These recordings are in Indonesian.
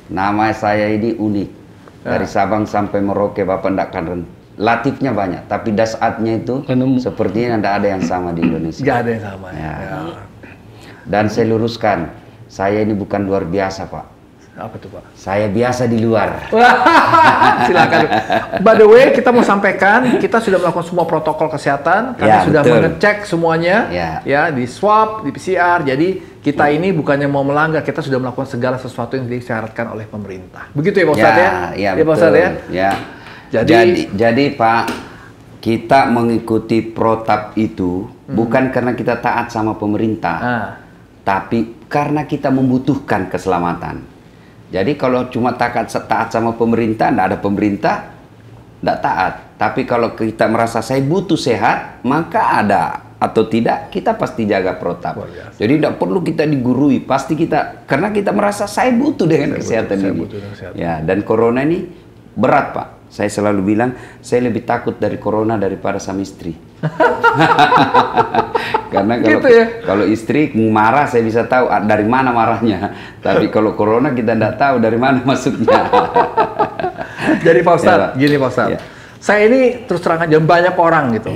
Nama saya ini unik. Dari Sabang sampai Merauke, Bapak ndak kan latifnya banyak, tapi dasatnya itu sepertinya tidak ada yang sama di Indonesia. Nggak ada yang sama. Ya. Dan saya luruskan, saya ini bukan luar biasa, Pak. Apa tuh, Pak? Saya biasa di luar. Silakan. By the way, kita mau sampaikan, kita sudah melakukan semua protokol kesehatan, kami sudah mengecek semuanya, ya di swab, di PCR. Jadi kita ini bukannya mau melanggar, kita sudah melakukan segala sesuatu yang disyaratkan oleh pemerintah. Begitu ya, Pak Ustadz ya? Iya, Pak Ustadz ya? Ya. Jadi Pak, kita mengikuti protap itu bukan karena kita taat sama pemerintah, tapi karena kita membutuhkan keselamatan. Jadi kalau cuma taat sama pemerintah, tidak ada pemerintah, tidak taat. Tapi kalau kita merasa saya butuh sehat, maka ada atau tidak, kita pasti jaga protap. Jadi tidak perlu kita digurui, pasti kita, karena kita merasa saya butuh dengan kesehatan ini. Ya, dan corona ini berat, Pak. Saya selalu bilang, saya lebih takut dari corona daripada sama istri. Karena kalau istri marah, saya bisa tahu dari mana marahnya. Tapi kalau corona kita tidak tahu dari mana masuknya. Jadi Pak Ustadz, gini Pak Ustadz. Saya ini terus terang aja banyak orang gitu.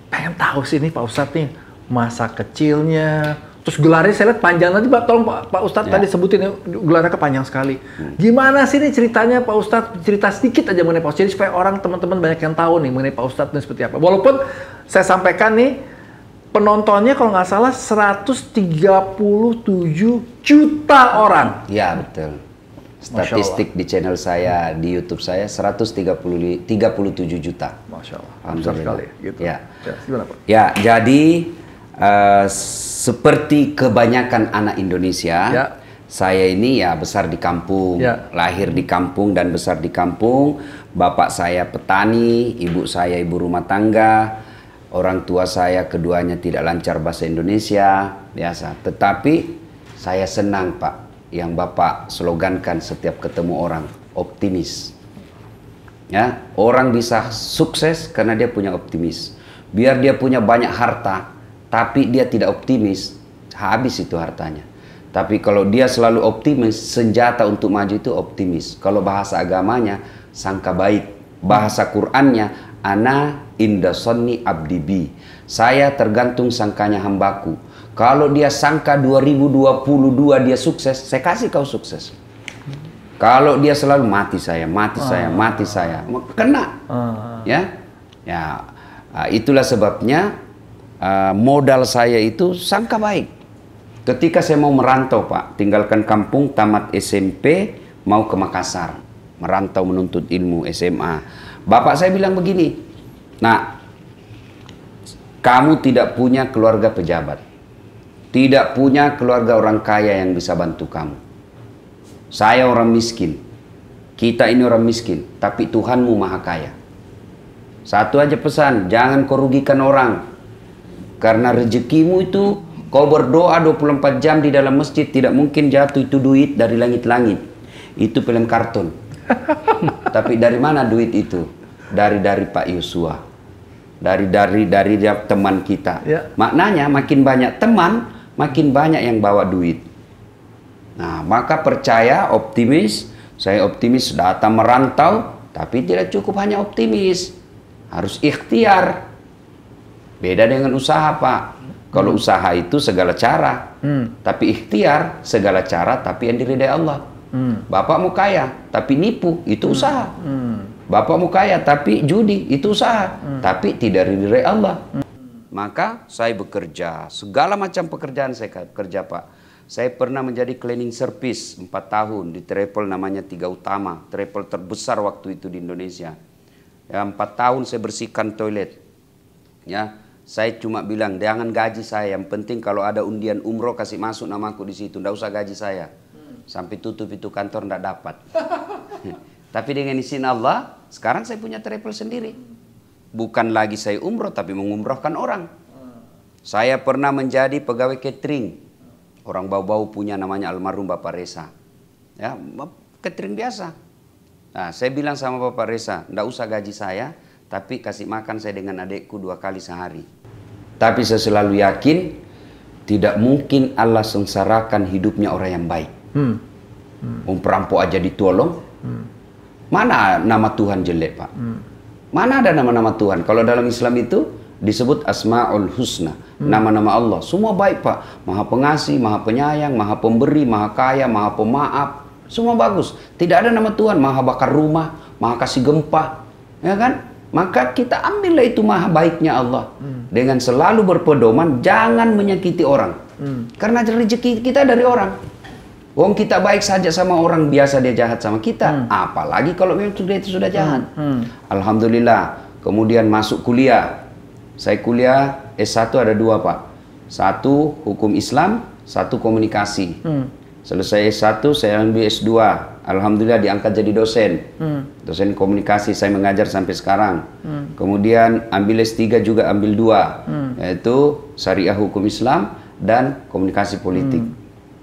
Pengen tahu sih nih Pak Ustadz nih, masa kecilnya. Terus gelarnya saya lihat panjang nanti, Pak. Tolong Pak Ustadz tadi sebutin, gelarnya kepanjang sekali. Gimana sih nih ceritanya Pak Ustadz? Cerita sedikit aja mengenai Pak Ustadz. Jadi supaya orang teman-teman banyak yang tahu nih mengenai Pak Ustadz ini seperti apa. Walaupun saya sampaikan nih, penontonnya kalau nggak salah 137 juta orang. Ya, betul. Statistik di channel saya, di YouTube saya 137 juta. Masya Allah. Besar sekali. Gitu. Ya. Gimana, Pak? Ya, jadi seperti kebanyakan anak Indonesia, saya ini ya besar di kampung, lahir di kampung dan besar di kampung. Bapak saya petani, ibu saya ibu rumah tangga, orang tua saya keduanya tidak lancar bahasa Indonesia, biasa. Tetapi saya senang, Pak, yang Bapak slogankan setiap ketemu orang, optimis. Ya, orang bisa sukses karena dia punya optimis. Biar dia punya banyak harta, tapi dia tidak optimis, habis itu hartanya. Tapi kalau dia selalu optimis, senjata untuk maju itu optimis. Kalau bahasa agamanya, sangka baik. Bahasa Qur'annya, ana inda sonni abdi bi. Saya tergantung sangkanya hambaku. Kalau dia sangka 2022 dia sukses, saya kasih kau sukses. Kalau dia selalu mati saya, mati saya, mati saya, kena. Ya, itulah sebabnya modal saya itu sangka baik. Ketika saya mau merantau, Pak, tinggalkan kampung, tamat SMP, mau ke Makassar, merantau menuntut ilmu SMA. Bapak saya bilang begini, nah, kamu tidak punya keluarga pejabat, tidak punya keluarga orang kaya yang bisa bantu kamu. Saya orang miskin, kita ini orang miskin, tapi Tuhanmu maha kaya. Satu aja pesan, jangan kau rugikan orang. Karena rezekimu itu, kau berdoa 24 jam di dalam masjid, tidak mungkin jatuh itu duit dari langit-langit. Itu film kartun. Tapi dari mana duit itu? Dari Pak Yosua. Dari teman kita. Maknanya makin banyak teman, makin banyak yang bawa duit. Nah, maka percaya, optimis. Saya optimis, datang merantau, tapi tidak cukup hanya optimis. Harus ikhtiar. Beda dengan usaha, Pak. Kalau usaha itu segala cara, tapi ikhtiar segala cara, tapi yang diridai Allah. Bapak mau kaya, tapi nipu, itu usaha. Bapak mau kaya, tapi judi, itu usaha, tapi tidak diridai Allah. Maka saya bekerja, segala macam pekerjaan saya kerja, Pak. Saya pernah menjadi cleaning service 4 tahun di travel namanya Tiga Utama, travel terbesar waktu itu di Indonesia. Ya, 4 tahun saya bersihkan toilet. Ya, saya cuma bilang, jangan gaji saya. Yang penting kalau ada undian umroh, kasih masuk namaku di situ. Nggak usah gaji saya. Sampai tutup itu kantor, nggak dapat. Tapi dengan izin Allah, sekarang saya punya travel sendiri. Bukan lagi saya umroh, tapi mengumrohkan orang. Saya pernah menjadi pegawai catering. Orang bau-bau punya namanya almarhum Bapak Reza. Ya, catering biasa. Nah, saya bilang sama Bapak Reza, nggak usah gaji saya, tapi kasih makan saya dengan adekku 2 kali sehari. Tapi saya selalu yakin, tidak mungkin Allah sengsarakan hidupnya orang yang baik. Perampok aja ditolong. Mana nama Tuhan jelek, Pak? Mana ada nama-nama Tuhan? Kalau dalam Islam itu disebut Asmaul Husna, nama-nama Allah. Semua baik, Pak. Maha pengasih, maha penyayang, maha pemberi, maha kaya, maha pemaaf. Semua bagus. Tidak ada nama Tuhan maha bakar rumah, maha kasih gempa. Ya kan? Maka kita ambillah itu maha baiknya Allah. Dengan selalu berpedoman, jangan menyakiti orang. Karena rezeki kita dari orang. Wong kita baik saja sama orang, biasa dia jahat sama kita. Apalagi kalau memang sudah jahat. Alhamdulillah. Kemudian masuk kuliah. Saya kuliah S1 ada 2, Pak. 1 hukum Islam, 1 komunikasi. Selesai S1 saya ambil S2. Alhamdulillah diangkat jadi dosen. Dosen komunikasi, saya mengajar sampai sekarang. Kemudian ambil S3 juga ambil 2. Yaitu Syariah Hukum Islam dan Komunikasi Politik.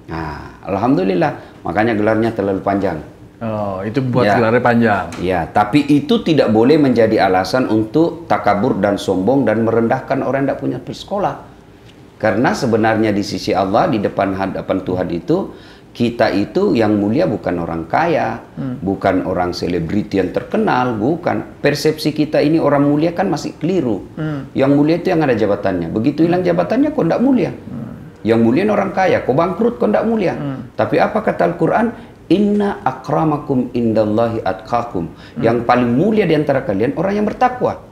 Nah, alhamdulillah, makanya gelarnya terlalu panjang. Oh, itu buat gelarnya panjang. Ya, tapi itu tidak boleh menjadi alasan untuk takabur dan sombong dan merendahkan orang yang tidak punya sekolah. Karena sebenarnya di sisi Allah, di depan hadapan Tuhan itu, kita itu yang mulia bukan orang kaya, bukan orang selebriti yang terkenal, bukan. Persepsi kita ini orang mulia kan masih keliru. Yang mulia itu yang ada jabatannya. Begitu hilang jabatannya, kok tidak mulia. Yang mulia orang kaya, kok bangkrut, kok tidak mulia. Tapi apa kata Al-Quran? Inna akramakum indallahi atqakum. Yang paling mulia di antara kalian orang yang bertakwa.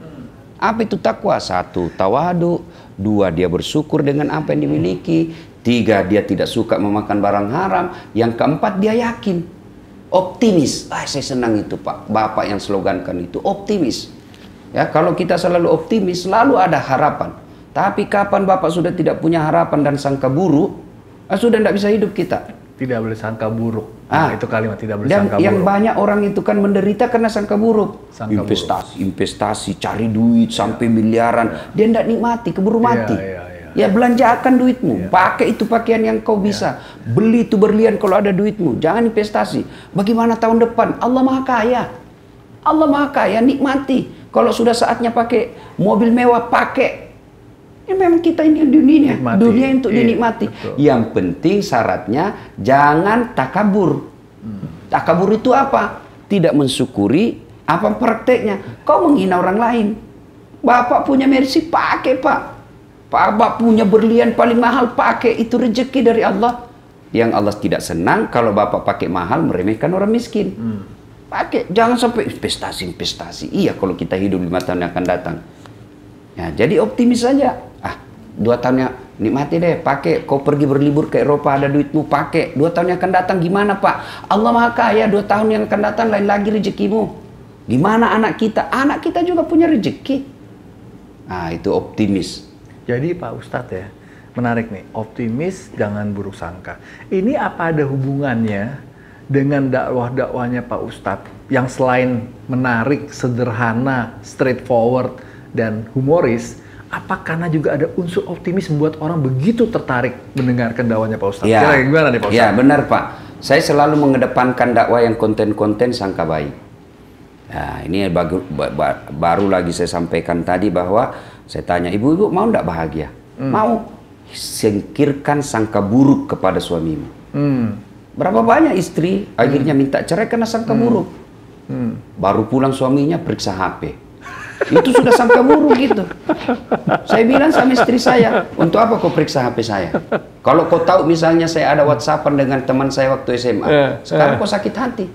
Apa itu takwa? 1, tawadu. 2, dia bersyukur dengan apa yang dimiliki. 3, dia tidak suka memakan barang haram. Yang keempat, dia yakin. Optimis. Saya senang itu, Pak. Bapak yang slogankan itu, optimis. Ya, kalau kita selalu optimis, selalu ada harapan. Tapi kapan Bapak sudah tidak punya harapan dan sangka buruk, sudah tidak bisa hidup kita. Tidak boleh sangka buruk. Itu kalimat tidak boleh sangka buruk. Yang banyak orang itu kan menderita karena sangka buruk. Investasi, cari duit sampai miliaran. Dia tidak nikmati, keburu mati. Ya belanjakan duitmu, pakai itu pakaian yang kau bisa. Beli itu berlian kalau ada duitmu. Jangan investasi. Bagaimana tahun depan? Allah Maha Kaya. Allah Maha Kaya, nikmati. Kalau sudah saatnya pakai mobil mewah, pakai. Ya memang kita ini dunia untuk dinikmati. Yang penting syaratnya jangan takabur. Takabur itu apa? Tidak mensyukuri apa prakteknya. Kau menghina orang lain. Bapak punya Mercy, pakai, Pak. Bapak punya berlian paling mahal, pakai. Itu rezeki dari Allah. Yang Allah tidak senang kalau Bapak pakai mahal meremehkan orang miskin. Pakai, jangan sampai investasi. Iya, kalau kita hidup 5 tahun yang akan datang. Ya, jadi optimis saja. 2 tahunnya nikmati deh, pakai. Kau pergi berlibur ke Eropa, ada duitmu, pakai. 2 tahun yang akan datang gimana, Pak? Allah Maha Kaya, 2 tahun yang akan datang lain lagi rezekimu. Gimana anak kita? Anak kita juga punya rezeki. Itu optimis. Jadi Pak Ustadz ya, menarik nih, optimis jangan buruk sangka. Ini apa ada hubungannya dengan dakwah-dakwahnya Pak Ustadz yang selain menarik, sederhana, straightforward, dan humoris, apa karena juga ada unsur optimis membuat orang begitu tertarik mendengarkan dakwahnya Pak Ustadz? Ya, gimana nih Pak Ustadz? Ya benar Pak. Saya selalu mengedepankan dakwah yang konten-konten sangka baik. Nah, ini baru lagi saya sampaikan tadi bahwa saya tanya, ibu-ibu mau tidak bahagia? Mau. Singkirkan sangka buruk kepada suamimu. Berapa banyak istri akhirnya minta cerai karena sangka buruk. Baru pulang suaminya periksa HP. Itu sudah sangka buruk gitu. Saya bilang sama istri saya, untuk apa kau periksa HP saya? Kalau kau tahu misalnya saya ada WhatsAppan dengan teman saya waktu SMA, sekarang kau sakit hati.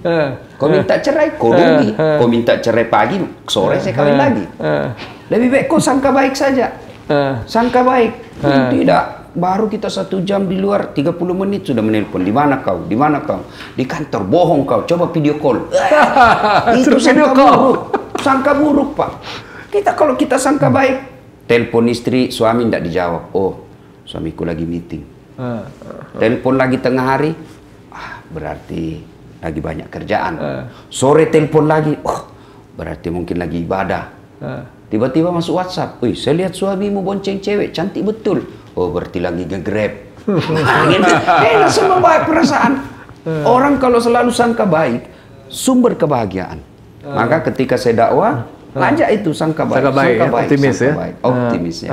Kau minta cerai, kau rugi. Kau minta cerai pagi, sore saya kawin lagi. Lebih baik kau sangka baik saja. Sangka baik. Tidak. Baru kita 1 jam di luar, 30 menit sudah menelpon. Di mana kau? Di mana kau? Di kantor. Bohong kau. Coba video call. Itu sangka buruk. Sangka buruk, Pak. Kalau kita sangka baik, telepon istri, suami tidak dijawab. Oh, suamiku lagi meeting. Telepon lagi tengah hari, berarti lagi banyak kerjaan. Sore telepon lagi, berarti mungkin lagi ibadah. Tiba-tiba masuk WhatsApp, saya lihat suamimu bonceng cewek, cantik betul. Oh, berarti lagi nge-grab. Semua baik perasaan. Orang kalau selalu sangka baik, sumber kebahagiaan. Maka ketika saya dakwah, ajak itu sangka baik. Sangka baik, optimis ya. Optimis ya.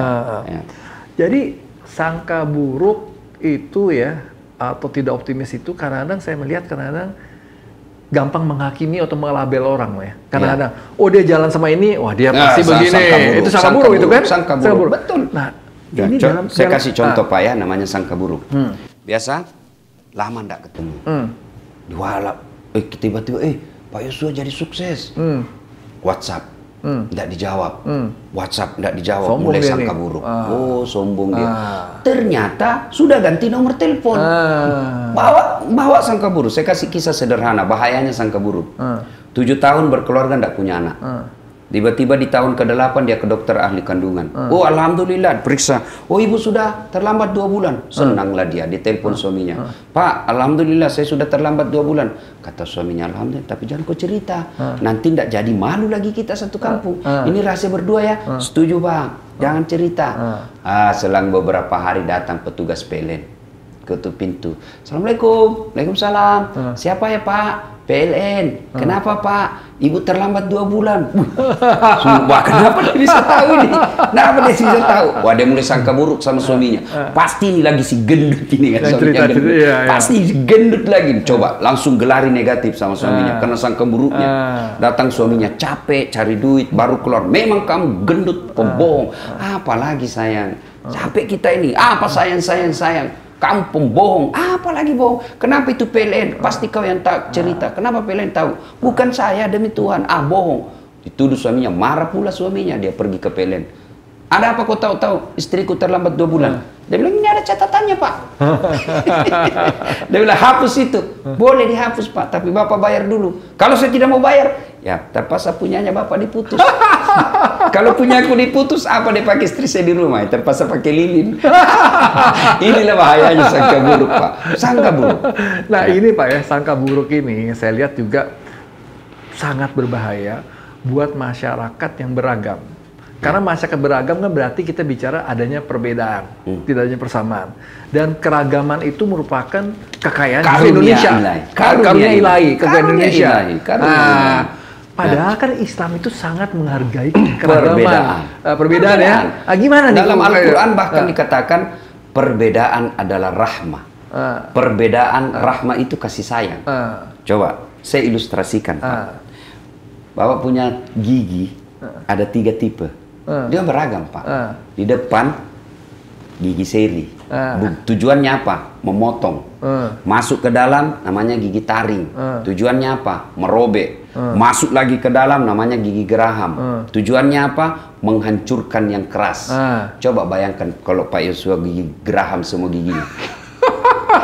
Jadi sangka buruk itu ya atau tidak optimis itu kadang-kadang saya melihat kadang-kadang gampang menghakimi atau melabel orang ya. Kadang-kadang, oh dia jalan sama ini, wah dia pasti begini. Itu sangka buruk itu kan? Sangka buruk. Betul. Nah, ini saya kasih contoh Pak ya, namanya sangka buruk. Biasa lama nggak ketemu. Diwalap, tiba-tiba, Pak Yosua jadi sukses. WhatsApp. Nggak dijawab, WhatsApp nggak dijawab, sombong mulai sangka buruk. Oh, sombong dia. Ternyata sudah ganti nomor telepon. Bawa sangka buruk. Saya kasih kisah sederhana, bahayanya sangka buruk. 7 tahun berkeluarga nggak punya anak. Tiba-tiba di tahun ke-8 dia ke dokter ahli kandungan. Oh, alhamdulillah, periksa. Oh, ibu sudah terlambat 2 bulan. Senanglah dia, ditelepon suaminya. Pak, alhamdulillah saya sudah terlambat 2 bulan. Kata suaminya, alhamdulillah, tapi jangan kau cerita. Nanti tidak jadi malu lagi kita satu kampung. Ini rahasia berdua ya. Setuju Bang, jangan cerita. Selang beberapa hari datang petugas PLN. Ketuk pintu. Assalamualaikum. Waalaikumsalam. Siapa ya Pak? PLN. Kenapa Pak? Ibu terlambat 2 bulan. Sumpah, kenapa dia bisa tahu nih? Kenapa dia bisa tahu? Wah, dia mulai sangka buruk sama suaminya. Pasti ini lagi si gendut ini kan. Suaminya gendut. Pasti si gendut lagi. Coba langsung gelari negatif sama suaminya karena sangka buruknya. Datang suaminya capek cari duit baru keluar. Memang kamu gendut, pembohong. Apalagi sayang. Capek kita ini. Apa sayang. Kamu pembohong, apalagi bohong. Kenapa itu PLN? Pasti kau yang tak cerita. Kenapa PLN tahu? Bukan saya, demi Tuhan. Bohong. Dituduh suaminya, marah pula suaminya. Dia pergi ke PLN. Ada apa kau tahu? Istriku terlambat 2 bulan. Dia bilang, ini ada catatannya Pak. Dia bilang, hapus itu. Boleh dihapus Pak, tapi Bapak bayar dulu. Kalau saya tidak mau bayar, ya terpaksa punyanya Bapak diputus. Kalau punya aku diputus, apa dia pakai istri saya di rumah? Terpaksa pakai lilin. Inilah bahayanya sangka buruk Pak. Sangka buruk. Nah ini Pak ya, sangka buruk ini saya lihat juga sangat berbahaya buat masyarakat yang beragam. Karena masyarakat beragam kan berarti kita bicara adanya perbedaan, tidak adanya persamaan. Dan keragaman itu merupakan kekayaan Indonesia. Karunia ilahi, kekayaan Indonesia. Padahal kan Islam itu sangat menghargai keragaman. Perbedaan ya. Gimana nih? Dalam Al-Quran bahkan dikatakan perbedaan adalah rahmah. Perbedaan rahmah itu kasih sayang. Coba saya ilustrasikan Pak. Bapak punya gigi ada 3 tipe. Dia beragam Pak. Di depan gigi seri. Tujuannya apa? Memotong. Masuk ke dalam namanya gigi taring. Tujuannya apa? Merobek. Masuk lagi ke dalam namanya gigi geraham. Tujuannya apa? Menghancurkan yang keras. Coba bayangkan kalau Pak Yosua gigi geraham semua giginya.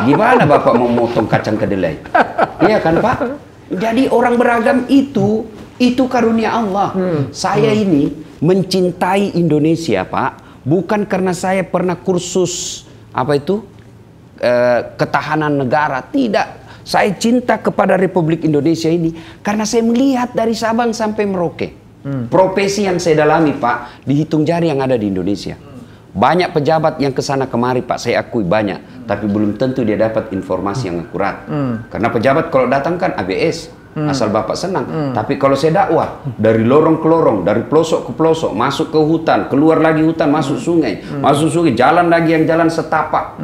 Gimana Bapak mau memotong kacang kedelai? Iya kan Pak? Jadi orang beragam itu karunia Allah. Saya ini mencintai Indonesia Pak, bukan karena saya pernah kursus ketahanan negara, tidak. Saya cinta kepada Republik Indonesia ini karena saya melihat dari Sabang sampai Merauke. Profesi yang saya dalami Pak, dihitung jari yang ada di Indonesia. Banyak pejabat yang kesana kemari Pak, saya akui banyak, tapi belum tentu dia dapat informasi yang akurat. Karena pejabat kalau datang kan ABS. Asal Bapak senang. Tapi kalau saya dakwah dari lorong ke lorong, dari pelosok ke pelosok, masuk ke hutan, keluar lagi hutan, masuk sungai, masuk sungai, jalan lagi yang jalan setapak.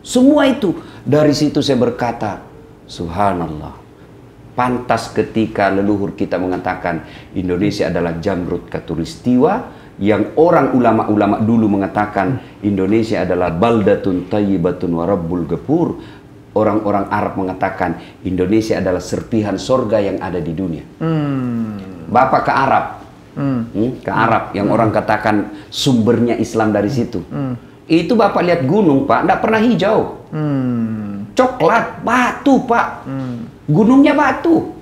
Semua itu dari situ saya berkata, subhanallah. Pantas ketika leluhur kita mengatakan Indonesia adalah jamrut katulistiwa, yang orang ulama-ulama dulu mengatakan Indonesia adalah baldatun tayyibatun wa rabbul ghafur. Orang-orang Arab mengatakan Indonesia adalah serpihan sorga yang ada di dunia. Bapak ke Arab, ke Arab yang orang katakan sumbernya Islam dari situ. Itu Bapak lihat gunung Pak, tidak pernah hijau, coklat, batu Pak, gunungnya batu.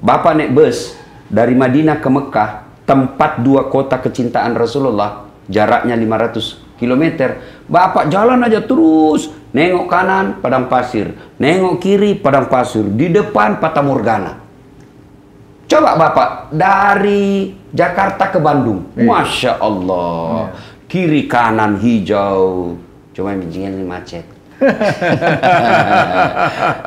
Bapak naik bus dari Madinah ke Mekah, tempat 2 kota kecintaan Rasulullah, jaraknya 500 km. Bapak jalan aja terus. Nengok kanan, padang pasir. Nengok kiri, padang pasir. Di depan, Fata Morgana. Coba Bapak, dari Jakarta ke Bandung. Masya Allah. Kiri kanan hijau. Cuma bijinya ini macet.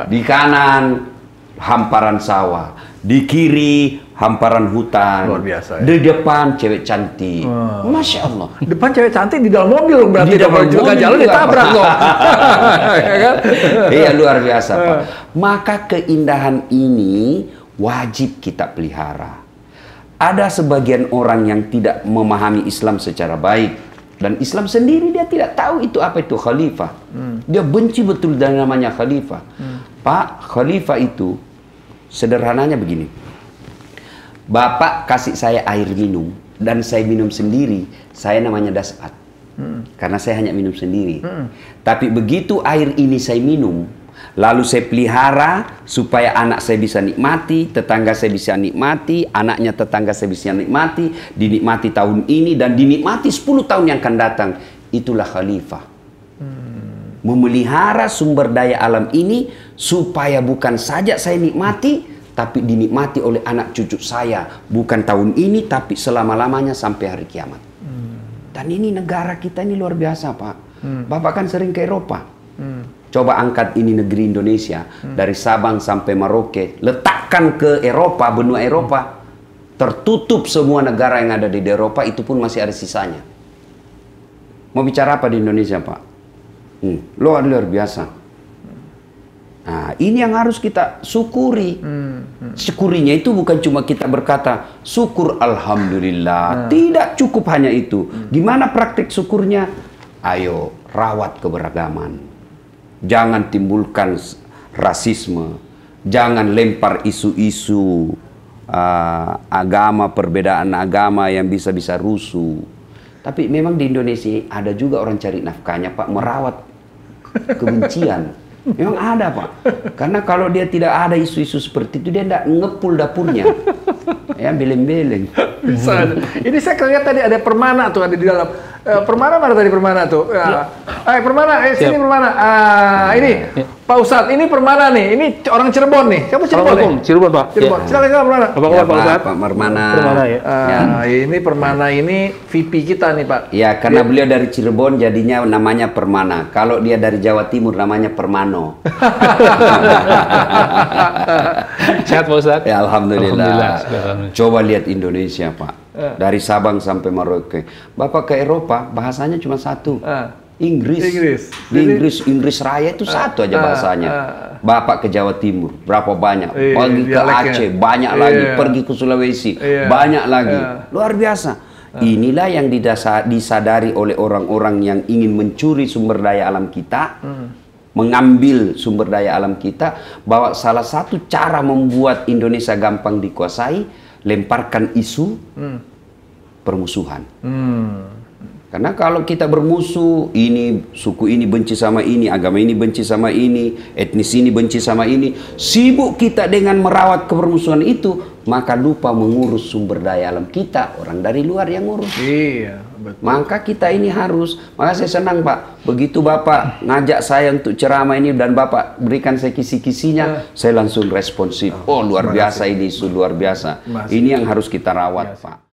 Di kanan, hamparan sawah. Di kiri hamparan hutan. Luar biasa, ya. Di depan cewek cantik. Masya Allah. Depan cewek cantik di dalam mobil berarti. Di dalam juga mobil jalan ditabrak loh. Ya kan? Iya, luar biasa, Pak. Maka keindahan ini wajib kita pelihara. Ada sebagian orang yang tidak memahami Islam secara baik. Dan Islam sendiri dia tidak tahu itu apa itu khalifah. Dia benci betul dengan namanya khalifah. Pak, khalifah itu sederhananya begini. Bapak kasih saya air minum dan saya minum sendiri, saya namanya dasat. Karena saya hanya minum sendiri. Tapi begitu air ini saya minum, lalu saya pelihara supaya anak saya bisa nikmati, tetangga saya bisa nikmati, anaknya tetangga saya bisa nikmati, dinikmati tahun ini dan dinikmati 10 tahun yang akan datang. Itulah khalifah. Memelihara sumber daya alam ini supaya bukan saja saya nikmati, tapi dinikmati oleh anak cucu saya. Bukan tahun ini, tapi selama-lamanya sampai hari kiamat. Dan ini negara kita ini luar biasa, Pak. Bapak kan sering ke Eropa. Coba angkat ini negeri Indonesia. Dari Sabang sampai Merauke. Letakkan ke Eropa, benua Eropa. Tertutup semua negara yang ada di Eropa, itu pun masih ada sisanya. Mau bicara apa di Indonesia, Pak? Luar biasa. Nah, ini yang harus kita syukuri. Syukurinya itu bukan cuma kita berkata syukur alhamdulillah. Tidak cukup hanya itu. Gimana praktik syukurnya? Ayo rawat keberagaman. Jangan timbulkan rasisme. Jangan lempar isu-isu agama, perbedaan agama yang bisa rusuh. Tapi memang di Indonesia ada juga orang cari nafkahnya, Pak, merawat kebencian. Memang ada, Pak. Karena kalau dia tidak ada isu-isu seperti itu, dia tidak ngepul dapurnya. Ya, beleng-beleng. Bisa. Ini saya lihat tadi ada Permana tuh ada di dalam. Permana mana tadi Permana tuh? Permana, sini Permana. Ini Pak Ustadz, ini Permana nih. Ini orang Cirebon nih. Kamu Cirebon nih? Cirebon, Pak. Cirebon. Silakan Permana. Apa kabar, Pak Ustadz? Pak Permana. Permana ya. Ini Permana ini VP kita nih, Pak. Ya, karena beliau dari Cirebon jadinya namanya Permana. Kalau dia dari Jawa Timur namanya Permano. Sehat, Pak Ustadz? Ya, alhamdulillah. Alhamdulillah. Coba lihat Indonesia, Pak. Dari Sabang sampai Merauke. Bapak ke Eropa, bahasanya cuma satu. Inggris. Di Inggris Raya itu satu aja bahasanya. Bapak ke Jawa Timur, berapa banyak? Pergi ke Aceh, banyak lagi. Pergi ke Sulawesi, banyak lagi. Luar biasa. Inilah yang disadari oleh orang-orang yang ingin mencuri sumber daya alam kita, mengambil sumber daya alam kita, bahwa salah satu cara membuat Indonesia gampang dikuasai, lemparkan isu permusuhan. Karena kalau kita bermusuh, ini suku ini benci sama ini, agama ini benci sama ini, etnis ini benci sama ini, sibuk kita dengan merawat kebermusuhan itu, maka lupa mengurus sumber daya alam kita, orang dari luar yang ngurus. Iya, betul. Maka kita ini harus, maka saya senang, Pak, begitu Bapak ngajak saya untuk ceramah ini dan Bapak berikan saya kisi-kisinya, saya langsung responsif. Oh, luar biasa ini, luar biasa. Ini yang harus kita rawat, Pak.